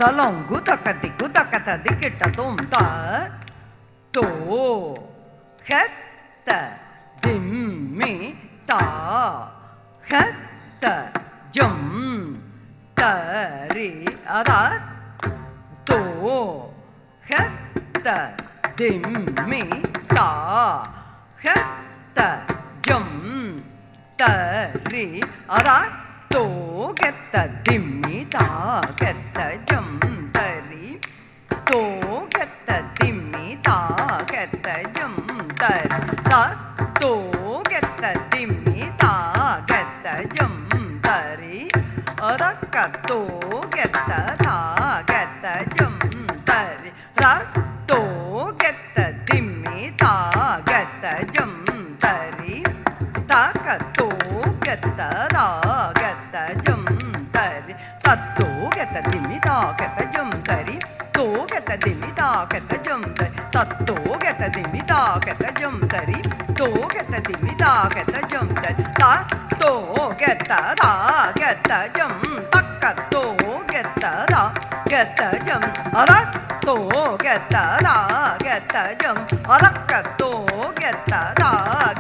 தலங்கு தக்கத்திக்கு தக்கத்ததி கிட்டதும் த தோ ஹத்த திம்மி தா ஹத்த ஜம் தரி அதா தோ ஹத்த திம்மி தா ஹத்த ஜம் தரி அதா தோ கெத்த திம்மி தா கெத்த ஜம் தரி தோ கெத்த திம்மி தா கெத்த ஜம் தரி தா தோ கெத்த திம்மி தா கெத்த ஜம் தரி அதக்க தோ கெத்த தா கெத்த ஜம் தரி தா தோ கெத்த திம்மி தா கெத்த ஜம் தரி தாக்க தோ கெத்த தா கெத்த ஜம் தரி தத்தோ கெத்த திம்மி தா கெத்த ஜம் தரி தோ கெத்த திம்மி தா கெத்த ஜம் தரி தத்தோ கெத்த திம்மி தா கெத்த ஜம் தரி தோ கெத்த திம்மி தா கெத்த ஜம் தரி தா தோ கெத்த தா கெத்த ஜம் தக்க தோ கெத்த தா கெத்த ஜம் அத தோ கெத்த தா கெத்த ஜம் அதக்க தோ கெத்த தா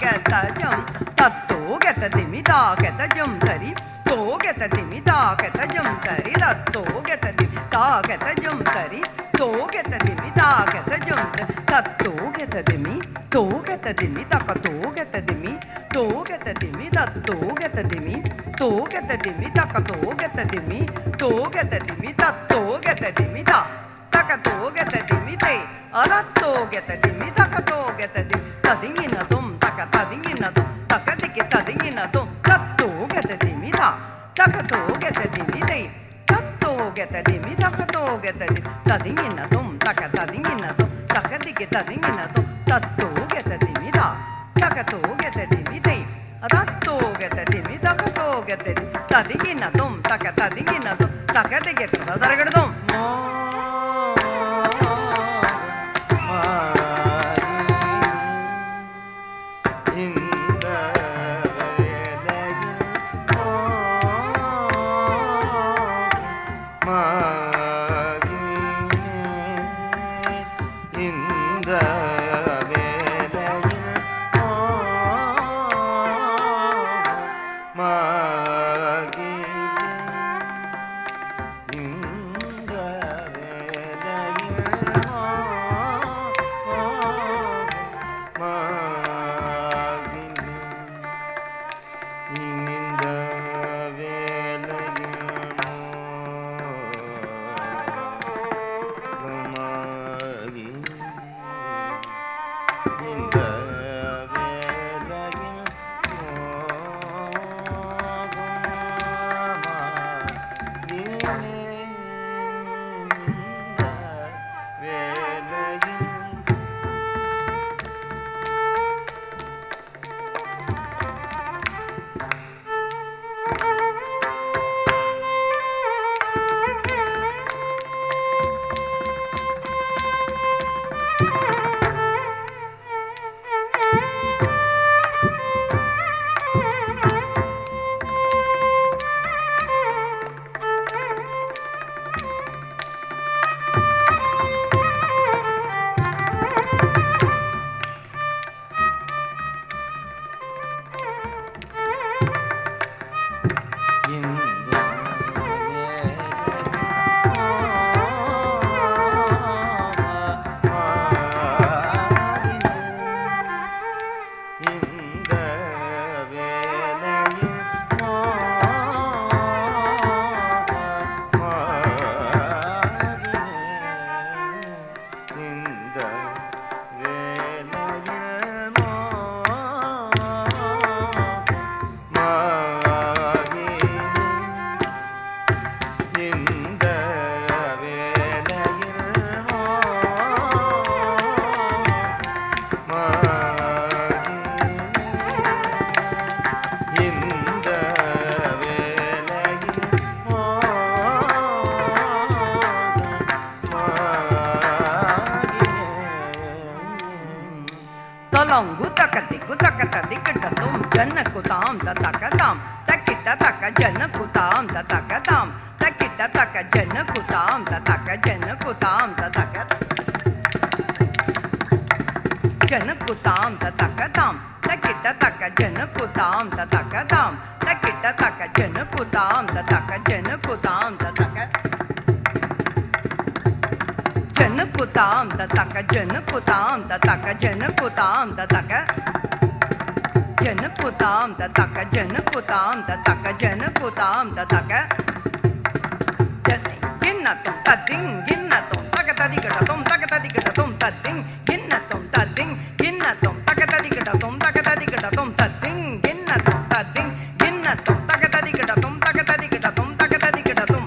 கெத்த ஜம் தத்தோ கெத்த திம்மி தா கெத்த ஜம் தரி தோ கெத்த திம்மி தா கெத்த ஜம் தரி தத்தோ கெத்த திம்மி தா கெத்த ஜம் தரி தோ கெத்த திம்மி தா கெத்த ஜம் தரி தத்தோ கெத்த திம்மி தோ கெத்த திம்மி தக்க தோ கெத்த திம்மி தோ கெத்த திம்மி தத்தோ கெத்த திம்மி தோ கெத்த திம்மி தக்க தோ கெத்த திம்மி தோ கெத்த திம்மி தத்தோ கெத்த திம்மி தா தக்க தோ கெத்த திம்மி தே அதத்தோ கெத்த திம்மி தக்க தோ கெத்த திம்மி ததிங்கினதும் தக்க ததிங்கினதும் தக்க திக்கி ததிங்கினதும் தத்தோ கெத்த திம்மி தா தக்க தோ கெத்த திம்மி தே தத்தோ கெத்த திம்மி தக்க தோ கெத்த திம்மி ததிங்கினதும் தக்க ததிங்கினதும் தக்க திக்கி ததிங்கினதும் தத்தோ கெத்த திம்மி தா தக்க தோ கெத்த திம்மி தே அதத்தோ கெத்த திம்மி தக்க தோ கெத்த திம்மி ததிங்கினதும் தக்க ததிங்கினதும் தக்க திக்கி ததரகடதும் Tolongu takatiku takatadikatatum janakutam tatakatam takita taka janakutam tatakatam takita taka janakutam tatakatam जनकुतां ततक जनकुतां ततकतां तकिट तक जनकुतां ततकतां तकिट तक जनकुतां ततक जनकुतां ततक जनकुतां ततक जनकुतां ततक जनकुतां ततक जनकुतां ततक जनकुतां ततक जनकुतां ततक गिन्नतुं तद्दिं गिन्नतुं तकतदिगडतुं तकतदिगडतुं तद्दिं गिन्नतुं तद्दिं गिन्नतुं तकतदिगडतुं तकतदिगडतुं तद्दिं गिन्नतुं तद्दिं गिन्नतुं तकतदिगडतुं तकतदिगडतुं तकतदिगडतुं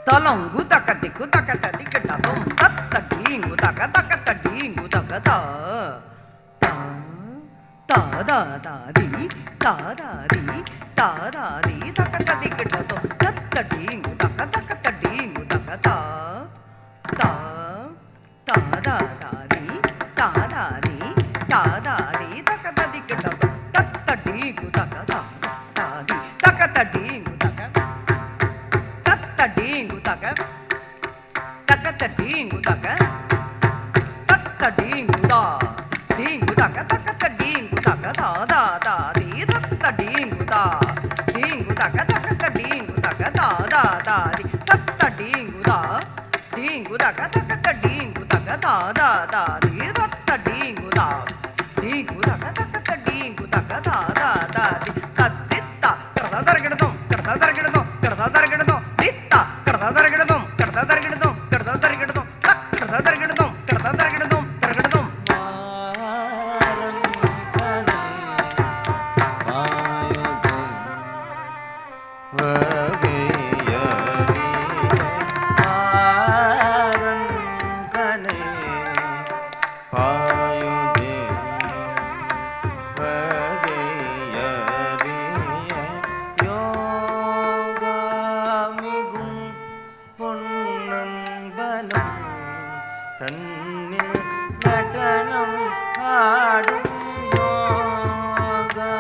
तलंगु तक दिक्कु तक तदिगडतुं तत्तडींगु तक तक तडींगु तक ता ता दा दा दी ता दा दी ता दा दी तक तदिगडतुं तत्तडींगु तक तक तडींगु तक ता ता ता दा दा दी ता दा दी ता दा दी तक तदिगडतुं तत्तडींगु तक ता ता दी तक तडींगु तक तत्तडींगु तक तकतडींगु तक तत्तडींगु दा डींगु तक तकतडींगु तक दा दा दा दी तत्तडींगु दा डींगु तक तकतडींगु तक दा दा दा दी तत्तडींगु दा डींगु तक तकतडींगु तक दा दा दा दी तत्तडींगु दा डींगु तक तकतडींगु तक दा दा दा दी तत्तित्ता करदरगडदुं करदरगडदुं करदरगडदुं तित्ता करदरगडदुं करदरगडदुं करदरगडदुं करदरगडदुं करदरगडदुं करगडदुं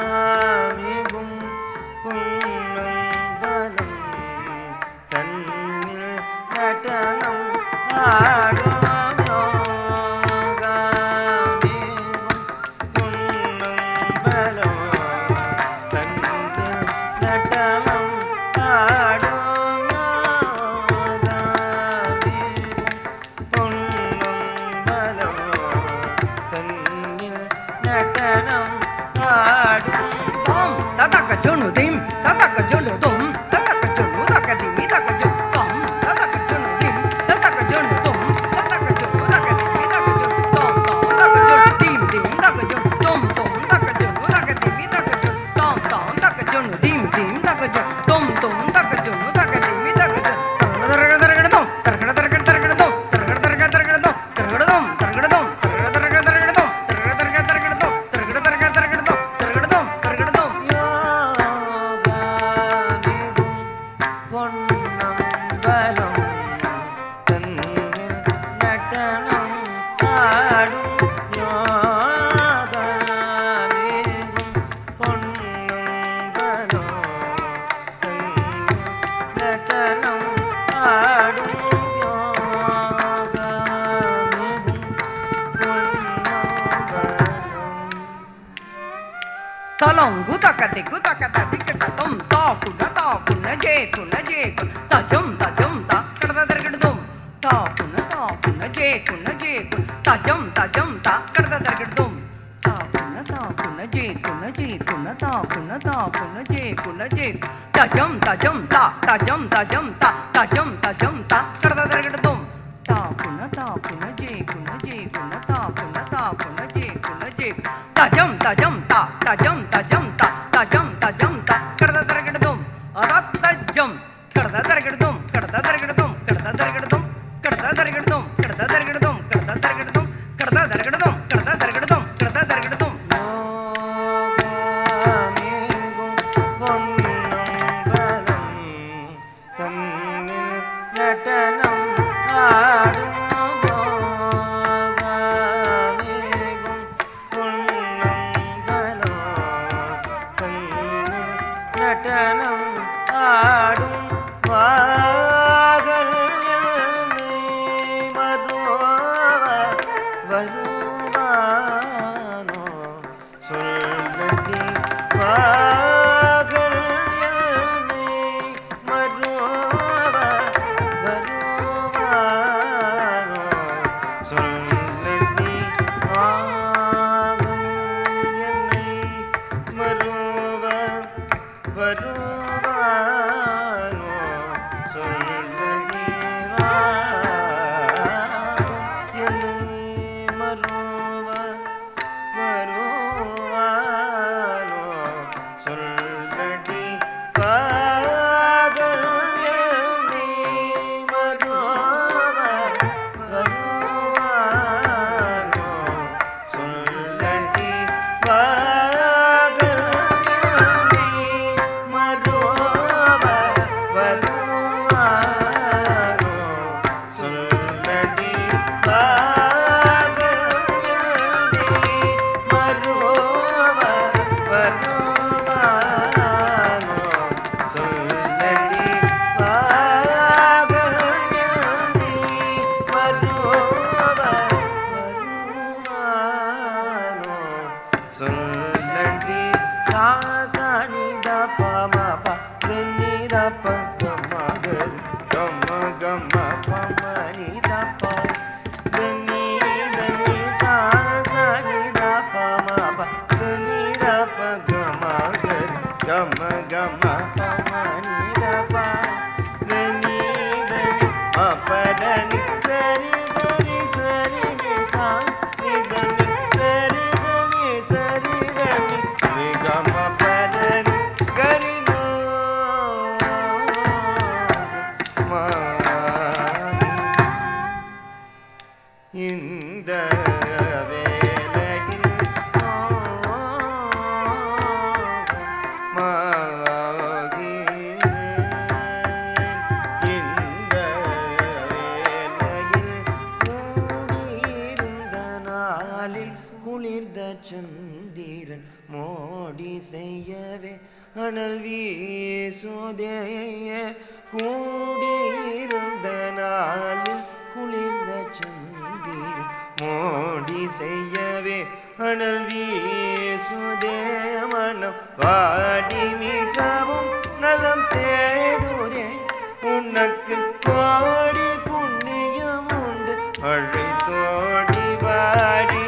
யோகாமிகும் புன்னம் பலம் திக்கு தக்க தட்டி கிட்டதும் தாக்குன ஜேக்குன ஜேக்கு தஜம் தஜம் தா கடதர்கிடுதும் தாக்குன ஜேக்குன ஜேக்கு தஜம் தஜம் தா கடதர்கிடுதும் தாக்குன ஜேக்குன ஜேக்குன தாக்குன ஜேக்குன ஜேக்கு தஜம் தஜம் தா தஜம் தஜம் தா தஜம் தஜம் தா கடதர்கிடுதும் தாக்குன ஜேக்குன ஜேக்குன தாக்குன ஜேக்குன ஜேக்கு தஜம் தஜம் தா தஜம் தஜம் தா தஜம் தஜம் தா கடதர்கிடுதும் அதத்தஜம் கடதர்கிடுதும் கடதர்கிடுதும் கடதர்கிடுதும் கடதர்கிடுதும் கடதர்கிடுதும் கடதர்கிடுதும் கடதர்கிடுதும் கடதர்கிடுதும் கடதர்கிடுதும் அனல் வீசுதே கூடியிருந்த நாளில் குளிர்ந்த சந்திரன் மோடி செய்யவே அனல் வீசுதே மனம் வாடி மிகவும் நலம் தேடுதே உனக்கு கோடி புண்ணியம் உண்டு அழைத்தோடி வாடி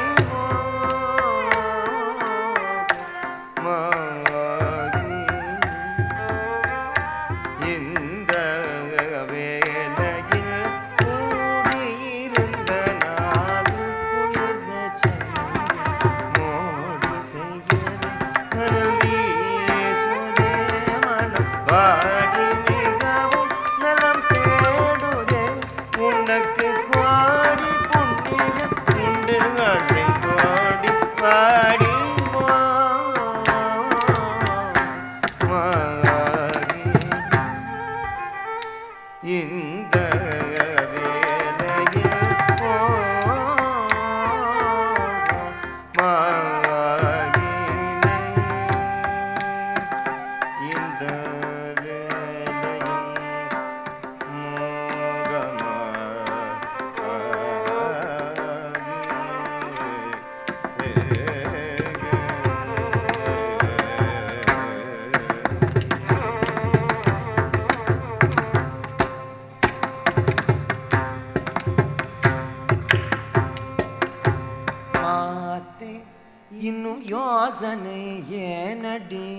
யோசனை ஏனடி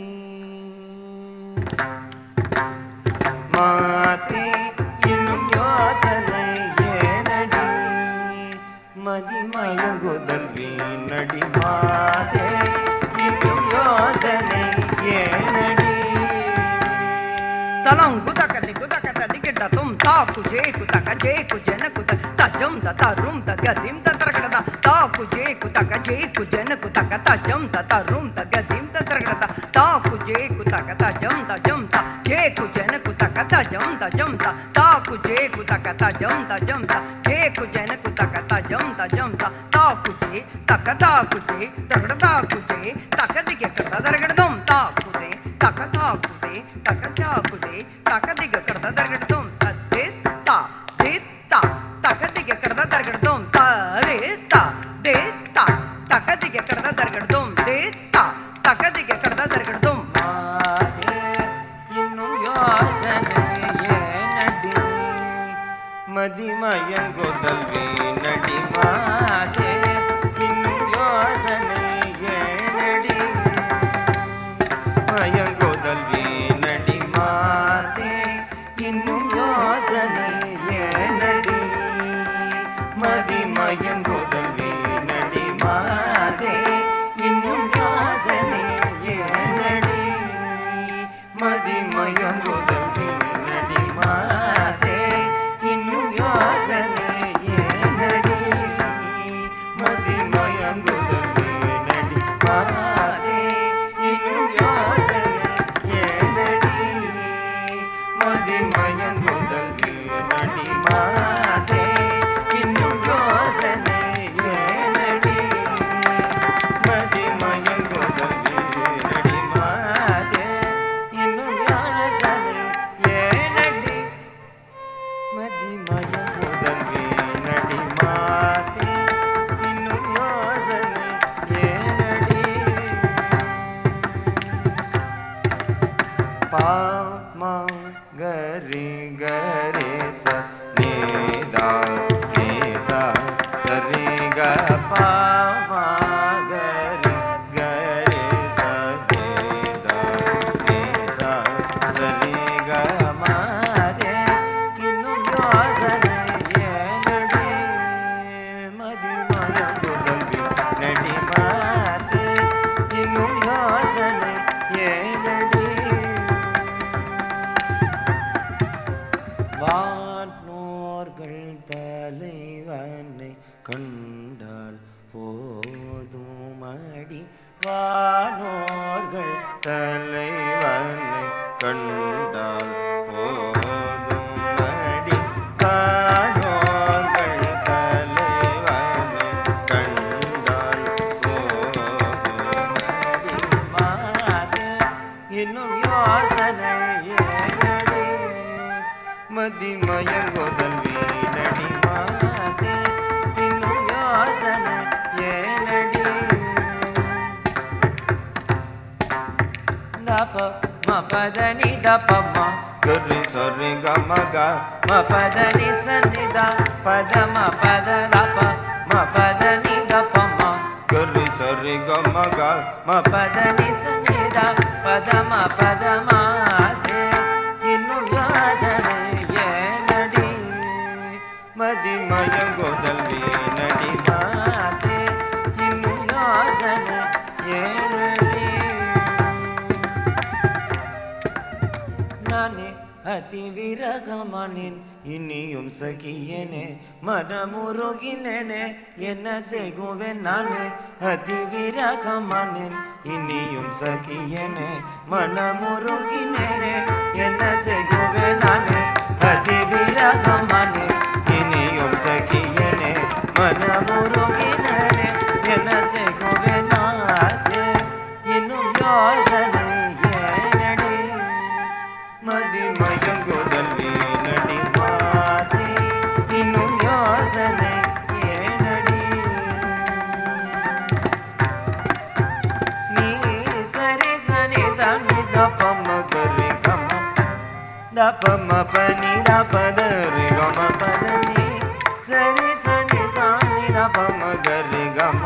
மாதே இன்னும் யோசனை ஏனடி மதிமயங்குதல் வீணடி மாதே இன்னும் யோசனை ஏனடி தலங்கு தக்கதி குதக்க திகிட்ட தும் தாக்கு ஜேக்கு தக்க ஜேக்கு ஜனக்கு தஜம் தரும் தகதிம் தத்ரகட தாக்கு ஜேக்கு தக்க ஜேக்கு ஜனக்கு தக்க தஜம் தரும் தகதிம் தத்ரகட தாக்கு ஜேக்கு தக்க தஜம் ஜேக்கு ஜனக்கு தக்க தஜம் தாக்கு ஜேக்கு தக்க தஜம் ஜேக்கு ஜனக்கு தக்க தஜம் தாக்கு ஜே தக்க தாக்கு ஜே தகட தாக்கு ஜே தக்க திக கட தரகடதும் தாக்கு ஜே தக்க தாக்கு ஜே தக்க தாக்கு ஜே தக்க திக கட தரகடதும் தே தா தக்க திக கட தரகடதும் தரே தா தே தா தக்க திக கட தரகடதும் தே தா தக்க திக கட தரகடதும் இன்னும் யோசனை ஏனடி மதிமயங்குதல் வீணடி மாதே இன்னும் யோசனை ஏனடி மயங்குதல் வீணடி மாதே இன்னும் யோசனை ஏனடி மதிமயங்குதல் வீணடி மாதே இன்னும் யோசனை ஏனடி மதிமயங்குதல் வீணடி மாதே இன்னும் யோசனை ஏனடி மதிமயங்குதல் வீணடி மாதே இன்னும் யோசனை ஏனடி மதிமயங்குதல் வீணடி மாதே இன்னும் யோசனை ஏனடி மதிமயங்குதல் வீணடி மாதே இன்னும் யோசனை ஏனடி மதிமயங்குதல் வீணடி மாதே இன்னும் யோசனை ஏனடி பாமா கரி கரே ச நீதா நீசா சரி க பாமா கரி கரே ச நீதா நீசா சரி க மாதே இன்னும் யோசனை ஏனடி மதிமயங்குதல் வீணடி மாதே இன்னும் யோசனை ஏனடி வானோர்கள் தலைவனை கண்டால் போதுமடி வானோர்கள் தலைவனை கண்டால் போதுமடி வானோர்கள் தலைவனை கண்டால் போதுமடி மாதே இன்னும் யோசனை ஏனடி மதிமயங்குதல் வீணடி மாதே இன்னும் யோசனை ஏனடி தப மபதனி தபம கரி சரி கமக மபதனி சன்னிதா பதம பத தப மபதனி தபம கரி சரி கமக மபதனி சன்னிதா பதம பதமாதே இன்னும் யோசனை ஏனடி மதிமயங்குதல் வீணடி மாதே இன்னும் யோசனை ஏனடி நானே அதி விரகமனின் இனியும் சகியனே மனமுருகினேனே என்ன செய்குவேன் நானே அதி விரகமனின் இனியும் சகியனே மனமுருகினேனே என்ன செய்குவேன் நானே அதி விரகமனின் இனியும் சகியனே மனமுருகினேனே என்ன செய்குவேன் நானே இன்னும் யோசனை ஏனடி மதிமயங்குதல் வீணடி மாதே இன்னும் யோசனை ஏனடி நீ சரி சனி சனி தப்பம கரி கம தப்பம பனி தப்பத ரி கம பதனி சரி சனி சனி தப்பம கரி கம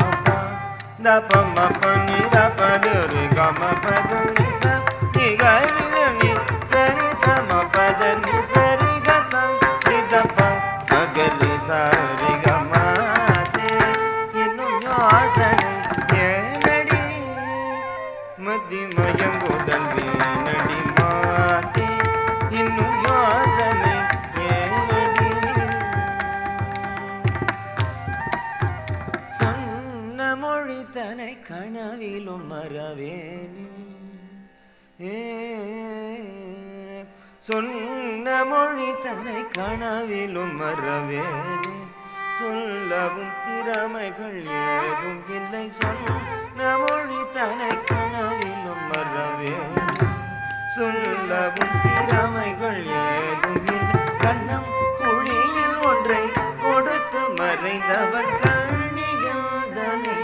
தப்பம பனி தப்ப பதரி கம பதனி சரி கரி சரி சம பதனி சரி கச நிதப மகரி சரி கமாதே இன்னும் யோசனை ஏனடி மதி மயங்குதல் வீணடி மாதே இன்னும் யோசனை ஏனடி சொன்ன மொழி தனை கனவிலும் மறவேனே சொன்ன மொழி தனை கனவிலும் மறவேனே சொல்லவும் திறமைகள் ஏதும் இல்லை சொன்ன மொழி தனை கனவிலும் மறவேனே சொல்லவும் திறமைகள் ஏதும் இல்லை கண்ணம் குழியில் ஒன்றை கொடுத்து மறைந்தவன் கண்ணியந்தனை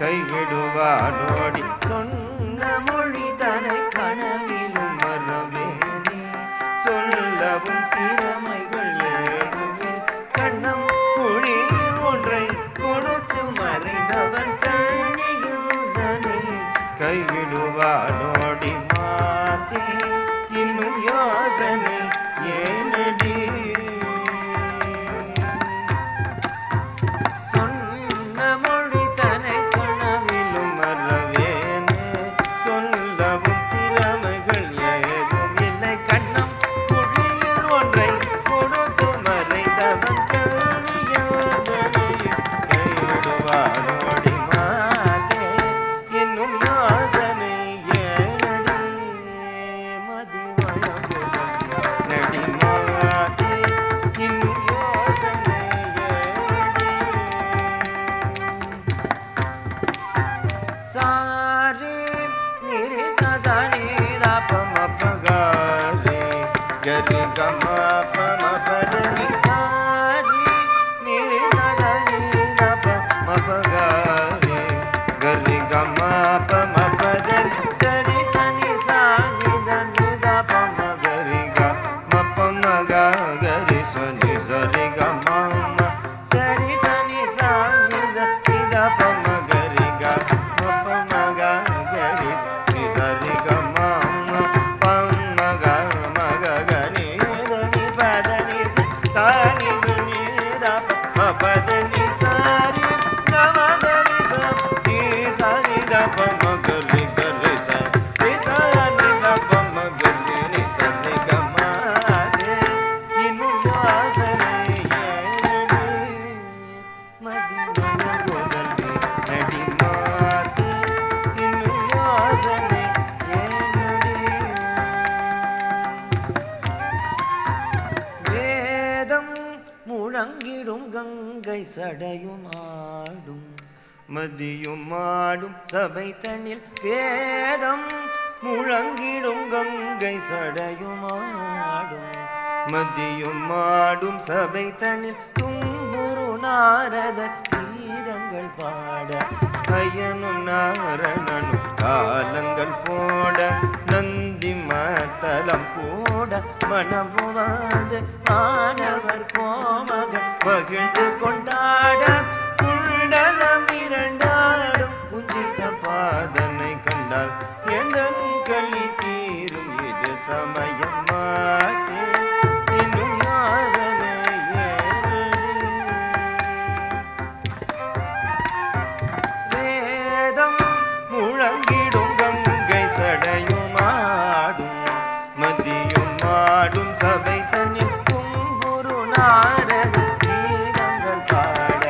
கைவிடுவானோடி சொன்ன மொழி தனை கனவிலும் மறவேனே சொல்லவும் திறமைகள் ஏதும் கண்ணம் குழியில் ஒன்றை கொடுத்து மறைந்தவன் கண்ணியந்தனை கைவிடுவானோடி மாதே இன்னும் யோசனை ஏனடி சொன்ன மொழி தனை கனவிலும் மறவேனே சொல்லவும் திறமைகள் ஏதும் இல்லை கண்ணம் குழியில் ஒன்றை கொடுத்து மறைந்தவன் கண்ணியந்தனை கைவிடுவானோடி மாதே இன்னும் யோசனை ஏனடி மதிமயங்குதல் நடி மாதே இன்னும் யோசனை ஏனடி சாரி நிரி சசனி தபம பகாரி கரி கம பம பதனி சாரி நிரி சசனி தபம பகாரி கரி கம பம பதனி சரி சனி சானி தனி தபம கரி கம பம கரி சனி சரி கம சரி சனி சானி தனி தபம கரி கம பம கரி சரி கம பம கம கரி தனி பதனி சானி தனி தபம பதனி சாரி கம கரி சனி சானி தபம கரி கரி சனி சானி தபம கரி சனி கமாதே இன்னும் யோசனை ஏனடி மதிமயங்குதல் நடி மாதே இன்னும் யோசனை ஏனடி வேதம் முழங்கிடும் கங்கை சடையும் ஆடும் மதியும் ஆடும் சபை தண்ணில் வேதம் முழங்கிடும் கங்கை சடையும் ஆடும் மதியும் ஆடும் சபை தண்ணில் தும்புரு நாரத கீதங்கள் பாட ஐயனும் நாரணனும் காலங்கள் போட நந்தி மத்தலம் கூட மனமுவாது மாணவர் கோமகள் மகிழ்ந்து கொண்டாட குண்டலம் இரண்டாடும் குஞ்சித பாதனை கண்டால் எந்த களி தீரும் இது சமயம் மாட்டே இன்னும் யாதனை ஏனடி வேதம் முழங்கிடும் கங்கை சடையும் ஆடும் மதியும் ஆடும் சபை தன்னில் குங்குரு நாரத கீதங்கள் பாட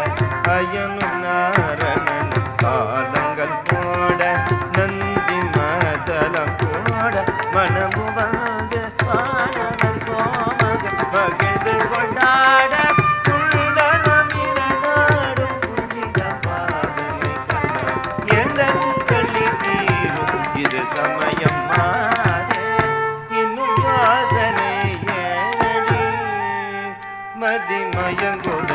அயனும் நாரணனும் காலங்கள் போட நந்தி மதலம் போட மனமு வந்து மாணவர் கோமகள் மகிழ்ந்து கொண்டாட குண்டலம் இரண்டாடும் குஞ்சித பாதனை கண்டால் எந்த களி தீரும் இது சமயம் மாறே இன்னும் யோசனை ஏனடி மதிமயங்குதல்